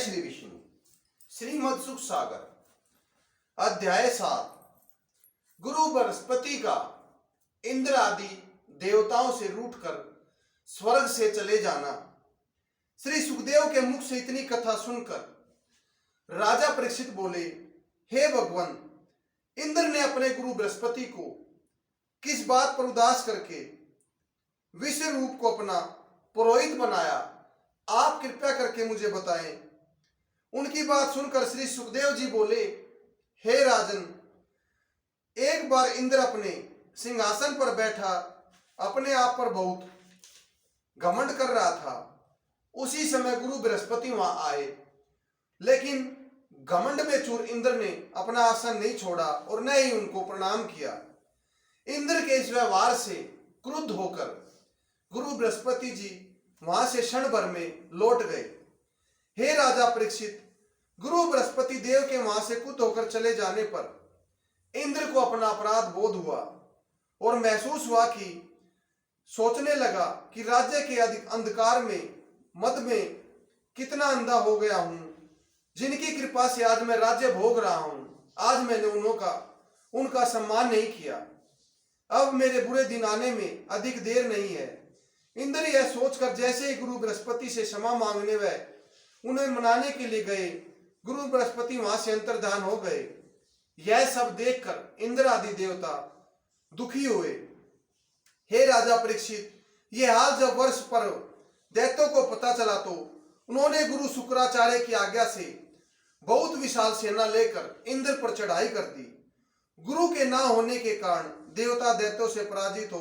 श्री विष्णु। श्रीमद् सुख सागर अध्याय 7। गुरु बृहस्पति का इंद्र आदि देवताओं से रूठकर स्वर्ग से चले जाना। श्री सुखदेव के मुख से इतनी कथा सुनकर राजा परीक्षित बोले, हे भगवान, इंद्र ने अपने गुरु बृहस्पति को किस बात पर उदास करके विश्व रूप को अपना पुरोहित बनाया, आप कृपया करके मुझे बताएं। उनकी बात सुनकर श्री सुखदेव जी बोले, हे राजन, एक बार इंद्र अपने सिंहासन पर बैठा अपने आप पर बहुत घमंड कर रहा था। उसी समय गुरु बृहस्पति वहां आए, लेकिन घमंड में चूर इंद्र ने अपना आसन नहीं छोड़ा और न ही उनको प्रणाम किया। इंद्र के इस व्यवहार से क्रुद्ध होकर गुरु बृहस्पति जी वहां से क्षण भर में लौट गए। हे राजा परीक्षित, गुरु बृहस्पति देव के वहां से क्रुद्ध होकर चले जाने पर इंद्र को अपना अपराध बोध हुआ और महसूस हुआ कि सोचने लगा कि राज्य के अधिक अंधकार में मद में कितना अंधा हो गया हूं। जिनकी कृपा से आज मैं राज्य भोग रहा हूं, आज मैंने उनका सम्मान नहीं किया। अब मेरे बुरे दिन आने में अधिक देर नहीं है। इंद्र यह सोचकर जैसे ही गुरु बृहस्पति से क्षमा मांगने व उन्हें मनाने के लिए गए, गुरु बृहस्पति वहां से अंतर्धान हो गए। यह सब देखकर इंद्र आदि देवता दुखी हुए। हे राजा परीक्षित, यह हाल जब वर्ष पर दैत्यों को पता चला तो उन्होंने गुरु शुक्राचार्य की आज्ञा से बहुत विशाल सेना लेकर इंद्र पर चढ़ाई कर दी। गुरु के ना होने के कारण देवता दैत्यों से पराजित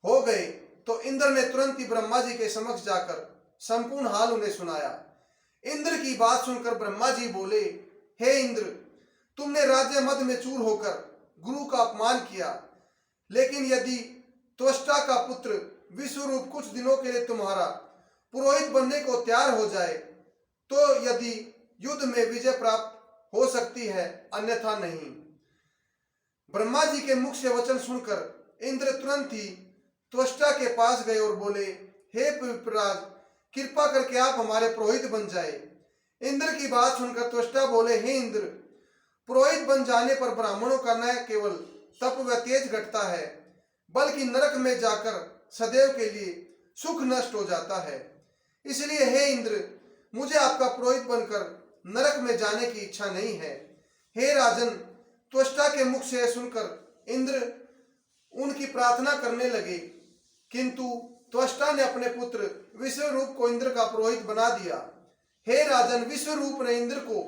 हो गए तो इंद्र ने तुरंत ही ब्रह्मा जी के समक्ष जाकर संपूर्ण हाल उन्हें सुनाया। इंद्र की बात सुनकर ब्रह्मा जी बोले, हे इंद्र, तुमने राज्य मद में चूर होकर गुरु का अपमान किया, लेकिन यदि त्वष्टा का पुत्र विश्वरूप कुछ दिनों के लिए तुम्हारा पुरोहित बनने को तैयार हो जाए तो यदि युद्ध में विजय प्राप्त हो सकती है, अन्यथा नहीं। ब्रह्मा जी के मुख से वचन सुनकर इंद्र तुरंत ही त्वष्टा के पास गए और बोले, हे विप्रराज, कृपा करके आप हमारे पुरोहित बन जाए। इंद्र की बात सुनकर त्वष्टा बोले, हे इंद्र, पुरोहित बन जाने पर ब्राह्मणों का न केवल तप व तेज घटता है, बल्कि नरक में जाकर सदैव के लिए सुख नष्ट हो जाता है। इसलिए हे इंद्र, मुझे आपका पुरोहित बनकर नरक में जाने की इच्छा नहीं है। हे राजन, त्वष्टा के मुख से सुनकर इंद्र उनकी प्रार्थना करने लगे, किंतु त्वष्टा ने अपने पुत्र विश्वरूप को इंद्र का पुरोहित बना दिया। हे राजन, विश्वरूप ने इंद्र को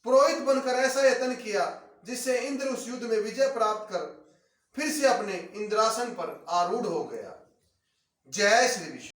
पुरोहित बनकर ऐसा यत्न किया जिससे इंद्र उस युद्ध में विजय प्राप्त कर फिर से अपने इंद्रासन पर आरूढ़ हो गया। जय श्री विष्णु।